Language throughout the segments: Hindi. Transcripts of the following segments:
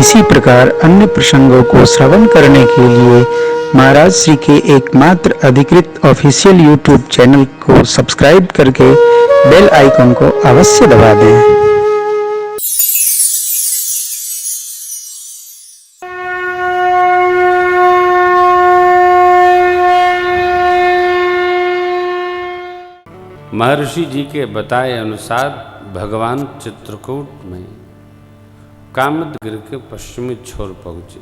इसी प्रकार अन्य प्रसंगों को श्रवण करने के लिए महाराज श्री के एकमात्र अधिकृत ऑफिशियल यूट्यूब चैनल को सब्सक्राइब करके बेल आइकन को अवश्य दबा दें। महर्षि जी के बताए अनुसार भगवान चित्रकूट में कामदगिरि के पश्चिमी छोर पहुंचे।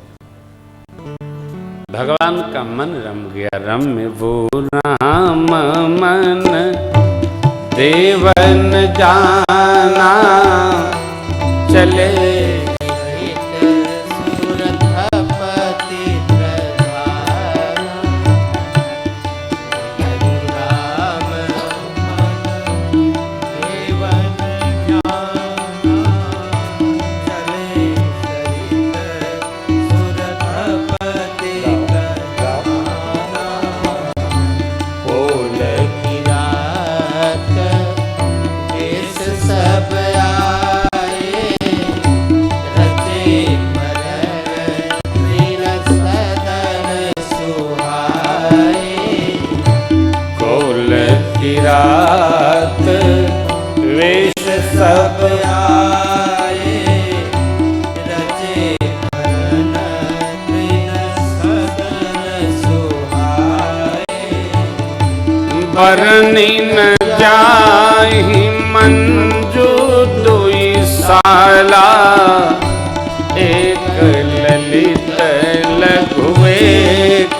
भगवान का मन रम गया। रम्य वो राम मन देवन जाना, चले रात वेश सब आए, रचे भरन तृण सदन सुहाए। बरनी न जाहि मंजू दुई साला, एक ललित लघु एक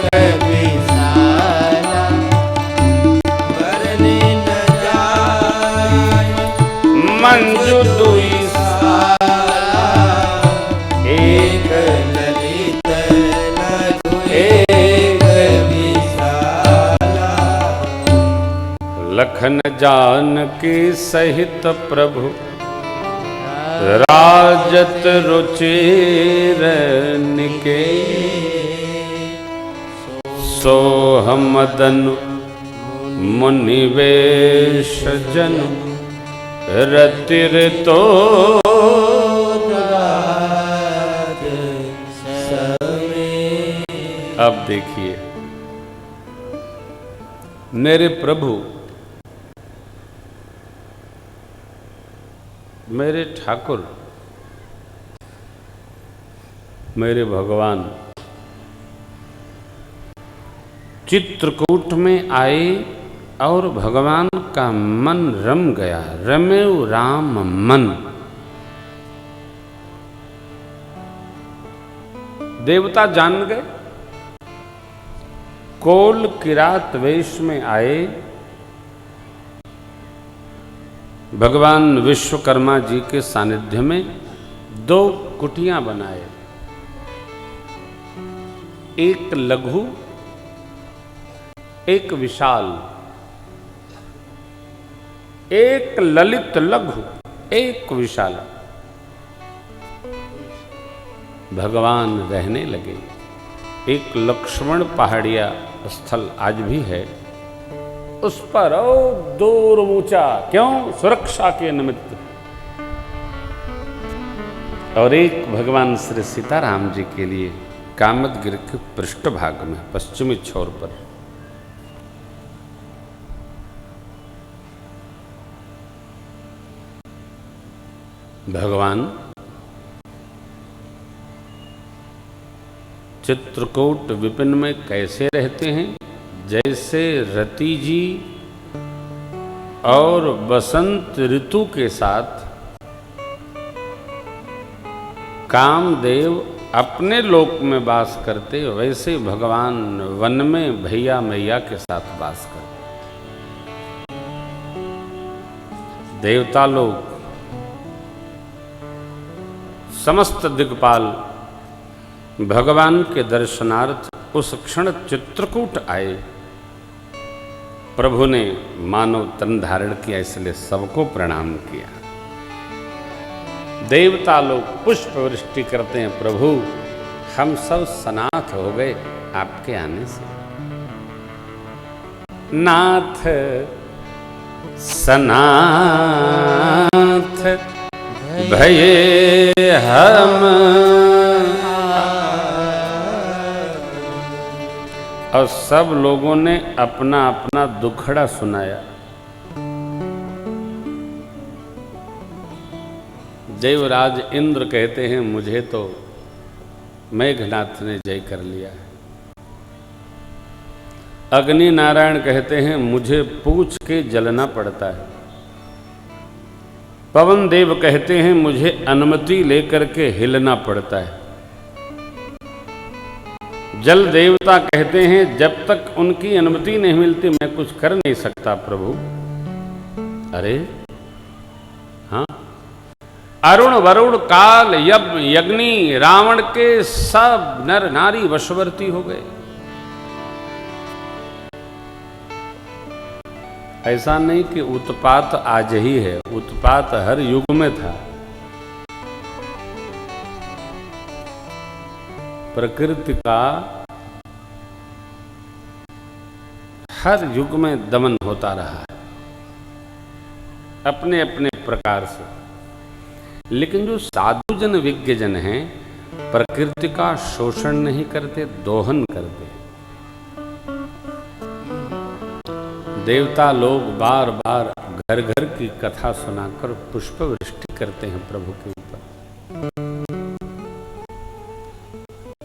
मंजू दुई साला, एक ललित लघु एक विशाला। लखन जानकी सहित प्रभु राजत रुचिर निके, सोहमदनु मुनिवेश जनु, रतिर तो अब देखिए मेरे प्रभु, मेरे ठाकुर, मेरे भगवान चित्रकूट में आए और भगवान का मन रम गया। रमेउ राम मन। देवता जान गए। कोल किरात वेश में आए। भगवान विश्वकर्मा जी के सानिध्य में 2 कुटियां बनाए, एक लघु एक विशाल, एक ललित लघु एक विशाल। भगवान रहने लगे। एक लक्ष्मण पहाड़िया स्थल आज भी है, उस पर दूर ऊंचा, क्यों? सुरक्षा के निमित्त। और एक भगवान श्री सीताराम जी के लिए कामदगिरि के पृष्ठभाग में पश्चिमी छोर पर। भगवान चित्रकूट विपिन में कैसे रहते हैं? जैसे रति जी और बसंत ऋतु के साथ कामदेव अपने लोक में वास करते, वैसे भगवान वन में भैया मैया के साथ वास करते। देवता लोग समस्त दिक्पाल भगवान के दर्शनार्थ उस क्षण चित्रकूट आए। प्रभु ने मानव तन धारण किया, इसलिए सबको प्रणाम किया। देवता लोग पुष्प वृष्टि करते हैं। प्रभु हम सब सनाथ हो गए आपके आने से। नाथ सनाथ भये हम और सब लोगों ने अपना अपना दुखड़ा सुनाया। देवराज इंद्र कहते हैं मुझे तो मेघनाथ ने जय कर लिया है। अग्नि नारायण कहते हैं मुझे पूछ के जलना पड़ता है। पवन देव कहते हैं मुझे अनुमति लेकर के हिलना पड़ता है। जल देवता कहते हैं जब तक उनकी अनुमति नहीं मिलती मैं कुछ कर नहीं सकता प्रभु। अरे हाँ, अरुण वरुण काल यज्ञ रावण के सब नर नारी वशवर्ती हो गए। ऐसा नहीं कि उत्पात आज ही है, उत्पात हर युग में था। प्रकृति का हर युग में दमन होता रहा है अपने अपने प्रकार से। लेकिन जो साधु जन विज्ञ जन हैं प्रकृति का शोषण नहीं करते, दोहन करते। देवता लोग बार बार घर घर की कथा सुनाकर पुष्प वृष्टि करते हैं प्रभु के ऊपर।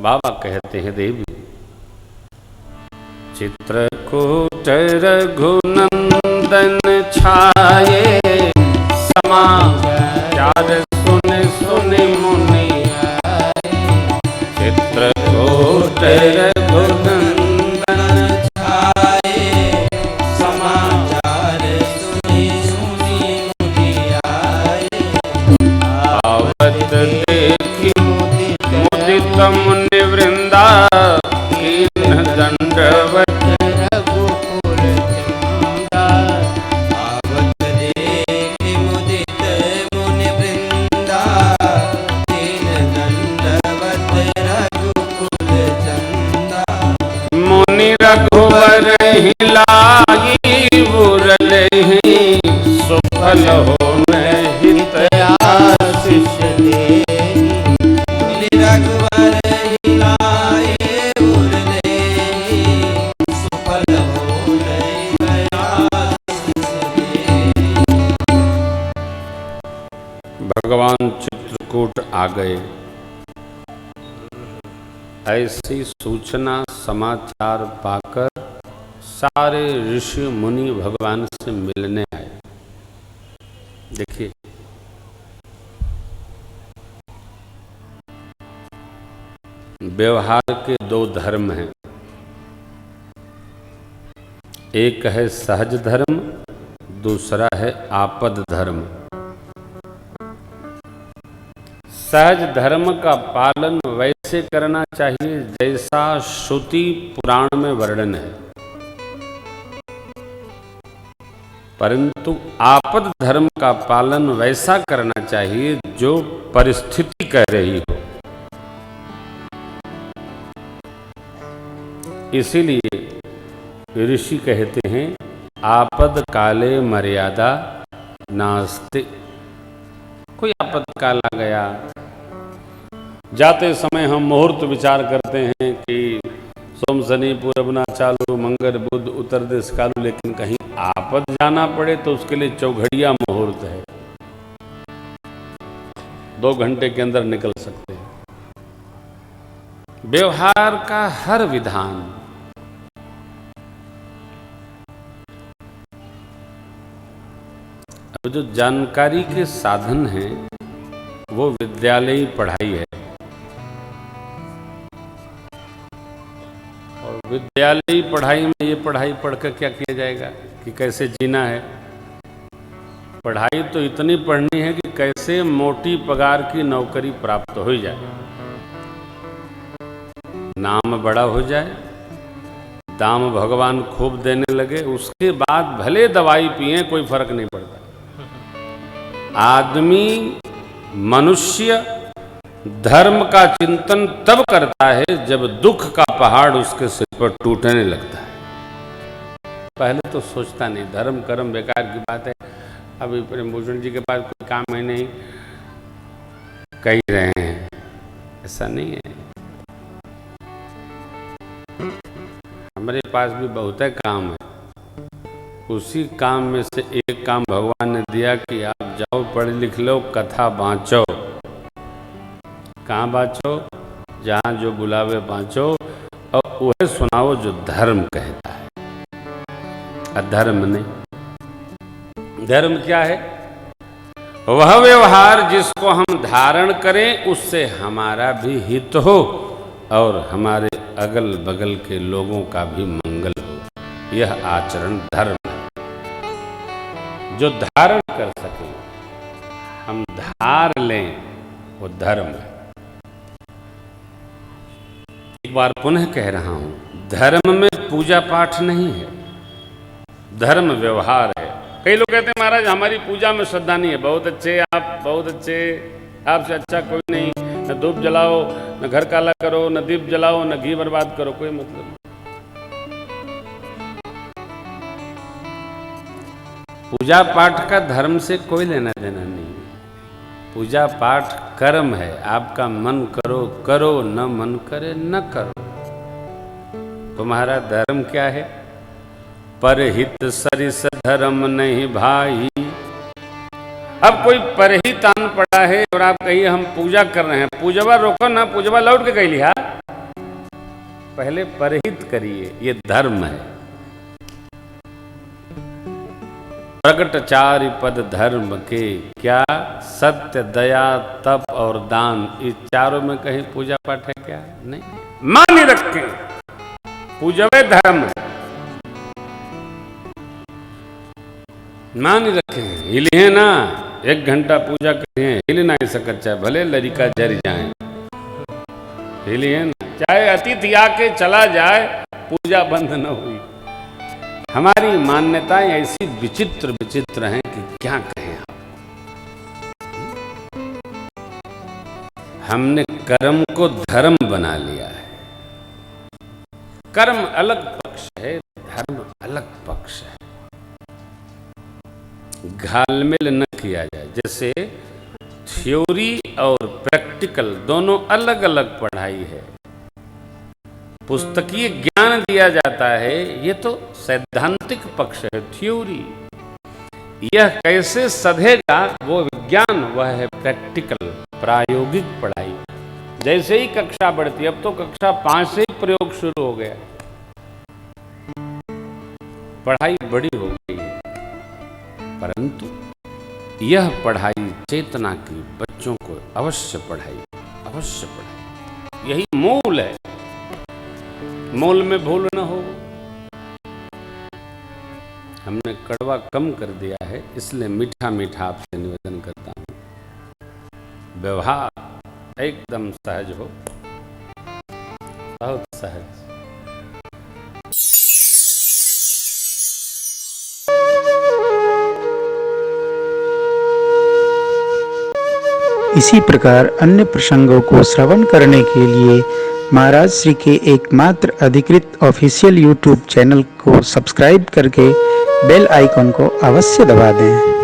बाबा कहते हैं देवी चित्रकूट रघुनंदन छाये समाचार सुन सुन मुनि आए। चित्रकूट रघुनंदन मुनि वृंदा कीन दंडवत रघुकुल चंदा। आवत देख मुदित मुनि वृंदा कीन दंडवत रघुकुल चंदा। मुनि रघुवर हिलाई बुरलहि सुफल हो हित आशीष दे। भगवान चित्रकूट आ गए। ऐसी सूचना समाचार पाकर सारे ऋषि मुनि भगवान से मिलने आए। देखिए व्यवहार के दो धर्म हैं, एक है सहज धर्म, दूसरा है आपद धर्म। सहज धर्म का पालन वैसे करना चाहिए जैसा श्रुति पुराण में वर्णन है, परंतु आपद धर्म का पालन वैसा करना चाहिए जो परिस्थिति कह रही हो। इसीलिए ऋषि कहते हैं आपद काले मर्यादा नास्ति। कोई आपद काल आ गया, जाते समय हम मुहूर्त विचार करते हैं कि सोम शनि पूरब ना चालू मंगल बुध उत्तर दिश कालू, लेकिन कहीं आपद जाना पड़े तो उसके लिए चौघड़िया मुहूर्त है, 2 घंटे के अंदर निकल सकते हैं। व्यवहार का हर विधान अब जो जानकारी के साधन हैं वो विद्यालयी पढ़ाई है, और विद्यालयी पढ़ाई में ये पढ़ाई पढ़कर क्या किया जाएगा कि कैसे जीना है। पढ़ाई तो इतनी पढ़नी है कि कैसे मोटी पगार की नौकरी प्राप्त हो जाए, नाम बड़ा हो जाए, दाम भगवान खूब देने लगे, उसके बाद भले दवाई पिए कोई फर्क नहीं पड़ता। आदमी मनुष्य धर्म का चिंतन तब करता है जब दुख का पहाड़ उसके सिर पर टूटने लगता है। पहले तो सोचता नहीं, धर्म कर्म बेकार की बात है, अभी प्रेम भूषण जी के पास कोई काम है नहीं, कह रहे हैं। ऐसा नहीं है, तुम्हारे पास भी बहुत है काम है। उसी काम में से एक काम भगवान ने दिया कि आप जाओ पढ़ लिख लो, कथा बाँचो। कहाँ बाँचो? जहाँ जो बुलावे बाँचो, और वह सुनाओ जो धर्म कहता है, अधर्म नहीं। धर्म क्या है? वह व्यवहार जिसको हम धारण करें उससे हमारा भी हित हो और हमारे अगल बगल के लोगों का भी मंगल हो। यह आचरण धर्म है। जो धारण कर सके, हम धार लें, वो धर्म है। एक बार पुनः कह रहा हूं, धर्म में पूजा पाठ नहीं है, धर्म व्यवहार है। कई लोग कहते हैं महाराज हमारी पूजा में श्रद्धा नहीं है। बहुत अच्छे, आप बहुत अच्छे, आपसे अच्छा कोई नहीं। न धूप जलाओ, न घर काला करो, न दीप जलाओ, न घी बर्बाद करो, कोई मतलब नहीं। पूजा पाठ का धर्म से कोई लेना देना नहीं। पूजा पाठ कर्म है। आपका मन करो करो, न मन करे न करो। तुम्हारा धर्म क्या है? परहित सरिस धर्म नहीं भाई। अब कोई परहित आन पड़ा है और आप कहिए हम पूजा कर रहे हैं, पूजवा रोको ना, पूजवा लौट के कह लिया। पहले परहित करिए, ये धर्म है। प्रगट चारि पद धर्म के, क्या? सत्य, दया, तप और दान। इस चारों में कहीं पूजा पाठ है क्या? नहीं। मान रखे पूजवे धर्म है। मान रखे हिलिए ना, 1 घंटा पूजा करिए, हिल ना सकत, चाहे भले लड़का जर जाए, हिलिए ना। चाहे अतिथि आके चला जाए, पूजा बंद न हुई। हमारी मान्यताएं ऐसी विचित्र विचित्र हैं कि क्या कहें आप। हमने कर्म को धर्म बना लिया है। कर्म अलग पक्ष है, धर्म अलग पक्ष है। घालमेल न किया जाए। जैसे थ्योरी और प्रैक्टिकल दोनों अलग अलग पढ़ाई है। पुस्तकीय ज्ञान दिया जाता है, ये तो सैद्धांतिक पक्ष है, थ्योरी। यह कैसे सधेगा वो विज्ञान, वह है प्रैक्टिकल, प्रायोगिक पढ़ाई। जैसे ही कक्षा बढ़ती, अब तो कक्षा 5 से ही प्रयोग शुरू हो गया, पढ़ाई बड़ी हो गई है। परंतु यह पढ़ाई चेतना की, बच्चों को अवश्य पढ़ाई, अवश्य पढ़ाई। यही मूल है। मूल में भूल न हो। हमने कड़वा कम कर दिया है, इसलिए मीठा मीठा आपसे निवेदन करता हूं। व्यवहार एकदम सहज हो, बहुत सहज। इसी प्रकार अन्य प्रसंगों को श्रवण करने के लिए महाराज श्री के एकमात्र अधिकृत ऑफिशियल यूट्यूब चैनल को सब्सक्राइब करके बेल आइकन को अवश्य दबा दें।